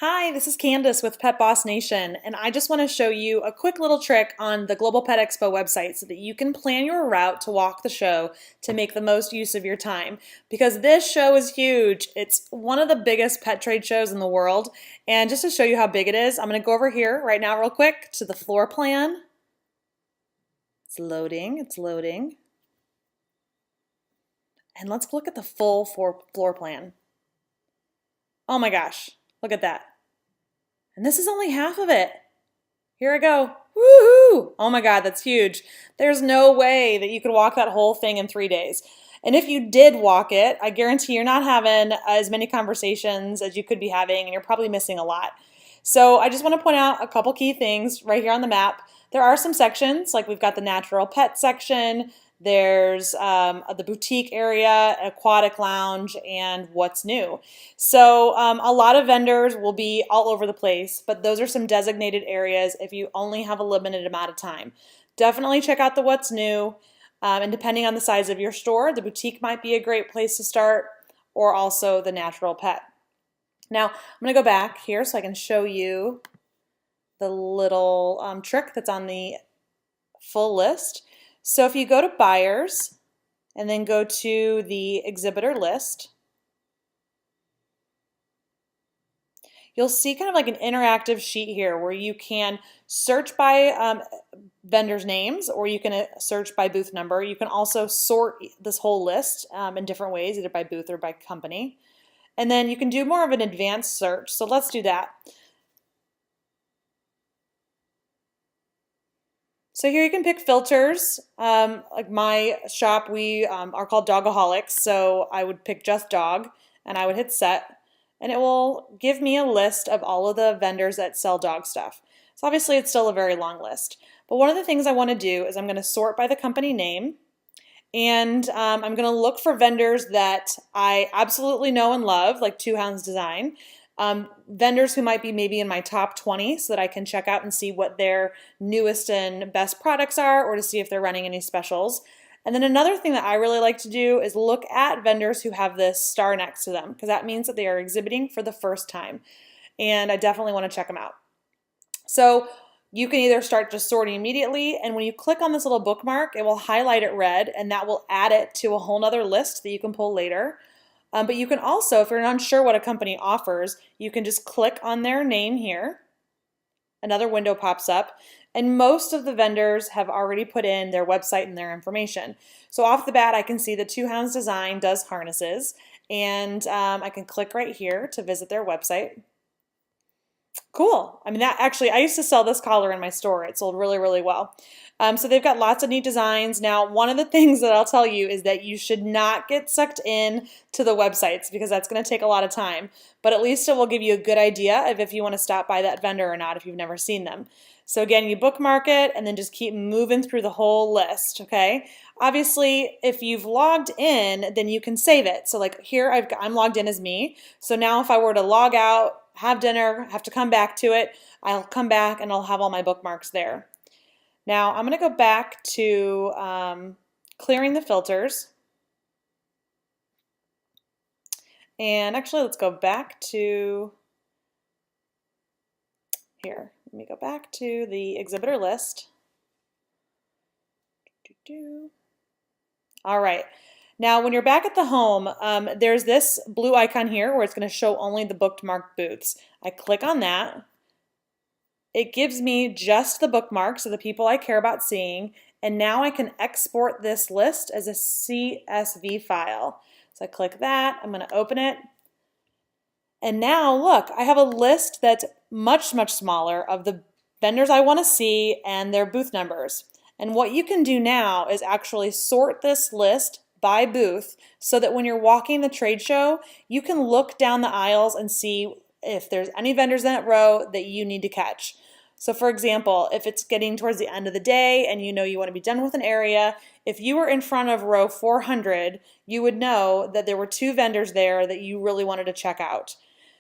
Hi, this is Candace with Pet Boss Nation, and I just want to show you a quick little trick on the Global Pet Expo website so that you can plan your route to walk the show to make the most use of your time. Because this show is huge. It's one of the biggest pet trade shows in the world, and just to show you how big it is, I'm going to go over here right now real quick to the floor plan. It's loading, it's loading. And let's look at the full floor plan. Oh my gosh, look at that. And this is only half of it. Here I go. Woohoo! Oh my God, that's huge. There's no way that you could walk that whole thing in 3 days. And if you did walk it, I guarantee you're not having as many conversations as you could be having, and you're probably missing a lot. So I just want to point out a couple key things right here on the map. There are some sections, like we've got the natural pet section, there's the boutique area, aquatic lounge, and what's new. So a lot of vendors will be all over the place, but those are some designated areas if you only have a limited amount of time. Definitely check out the what's new, and depending on the size of your store, the boutique might be a great place to start, or also the natural pet. Now, I'm going to go back here so I can show you the little trick that's on the full list. So if you go to buyers and then go to the exhibitor list, you'll see kind of like an interactive sheet here where you can search by vendors' names, or you can search by booth number. You can also sort this whole list in different ways, either by booth or by company. And then you can do more of an advanced search. So let's do that. So here you can pick filters. Like my shop, we are called Dogaholics, so I would pick just dog, and I would hit set, and it will give me a list of all of the vendors that sell dog stuff. So obviously it's still a very long list. But one of the things I want to do is I'm going to sort by the company name, and I'm going to look for vendors that I absolutely know and love, like Two Hounds Design. Vendors who might be maybe in my top 20 so that I can check out and see what their newest and best products are, or to see if they're running any specials. And then another thing that I really like to do is look at vendors who have this star next to them, because that means that they are exhibiting for the first time. And I definitely want to check them out. So you can either start just sorting immediately, and when you click on this little bookmark, it will highlight it red, and that will add it to a whole nother list that you can pull later. But you can also, if you're unsure what a company offers, you can just click on their name here. Another window pops up, and most of the vendors have already put in their website and their information. So off the bat, I can see that Two Hounds Design does harnesses, and I can click right here to visit their website. Cool. I mean, that actually, I used to sell this collar in my store. It sold really, really well. So they've got lots of neat designs. Now, one of the things that I'll tell you is that you should not get sucked in to the websites, because that's going to take a lot of time. But at least it will give you a good idea of if you want to stop by that vendor or not if you've never seen them. So again, you bookmark it and then just keep moving through the whole list, okay? Obviously, if you've logged in, then you can save it. So like here, I'm logged in as me. So now if I were to log out, have dinner, have to come back to it, I'll come back and I'll have all my bookmarks there. Now I'm going to go back to clearing the filters. And actually, let's go back to here. Let me go back to the exhibitor list. All right. Now, when you're back at the home, there's this blue icon here where it's going to show only the bookmarked booths. I click on that. It gives me just the bookmarks of the people I care about seeing, and now I can export this list as a CSV file. So I click that, I'm going to open it, and now look, I have a list that's much, much smaller of the vendors I want to see and their booth numbers. And what you can do now is actually sort this list by booth so that when you're walking the trade show, you can look down the aisles and see if there's any vendors in that row that you need to catch. So for example, if it's getting towards the end of the day and you know you want to be done with an area, if you were in front of row 400, you would know that there were two vendors there that you really wanted to check out.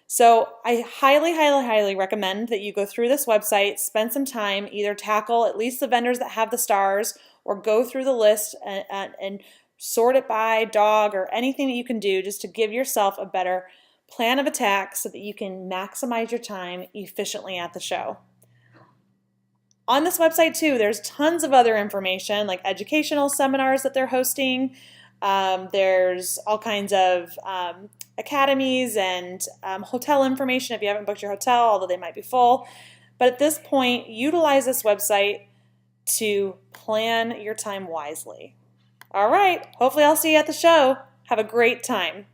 So I highly, highly, highly recommend that you go through this website, spend some time, either tackle at least the vendors that have the stars, or go through the list and sort it by dog, or anything that you can do just to give yourself a better plan of attack so that you can maximize your time efficiently at the show. On this website too, there's tons of other information like educational seminars that they're hosting. There's all kinds of academies and hotel information if you haven't booked your hotel, although they might be full. But at this point, utilize this website to plan your time wisely. All right, hopefully I'll see you at the show. Have a great time.